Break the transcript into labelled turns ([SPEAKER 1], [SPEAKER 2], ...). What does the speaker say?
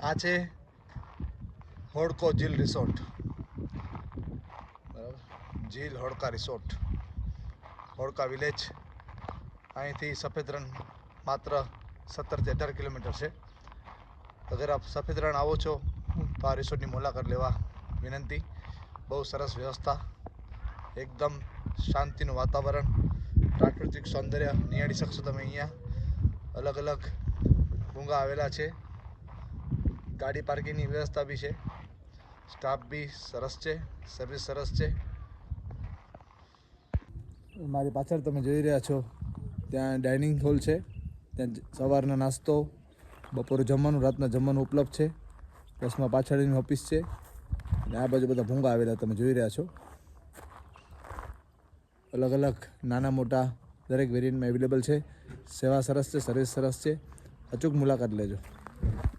[SPEAKER 1] આ છે હોડકો ઝીલ રિસોર્ટ, બરાબર, ઝીલ હોડકા રિસોર્ટ, હોડકા વિલેજ. અહીંથી સફેદ રણ માત્ર 17 થી 18 કિલોમીટર છે. અગર આપ સફેદ રણ આવો છો તો આ રિસોર્ટની મુલાકાત લેવા વિનંતી. બહુ સરસ વ્યવસ્થા, એકદમ શાંતિનું વાતાવરણ, પ્રાકૃતિક સૌંદર્ય નિહાળી શકશો તમે. અહીંયા અલગ અલગ ભૂંગા આવેલા છે, ગાડી પાર્કિંગની વ્યવસ્થા બી છે, સ્ટાફ બી સરસ છે, સર્વિસ સરસ છે. મારી પાછળ તમે જોઈ રહ્યા છો ત્યાં ડાઇનિંગ હોલ છે. ત્યાં સવારનો નાસ્તો, બપોરે જમવાનું, રાતના જમવાનું ઉપલબ્ધ છે. પ્લસમાં પાછળની ઓફિસ છે અને આ બાજુ બધા ભૂંગા આવેલા તમે જોઈ રહ્યા છો. અલગ અલગ નાના મોટા દરેક વેરિયન્ટમાં અવેલેબલ છે. સેવા સરસ છે, સર્વિસ સરસ છે. અચૂક મુલાકાત લેજો.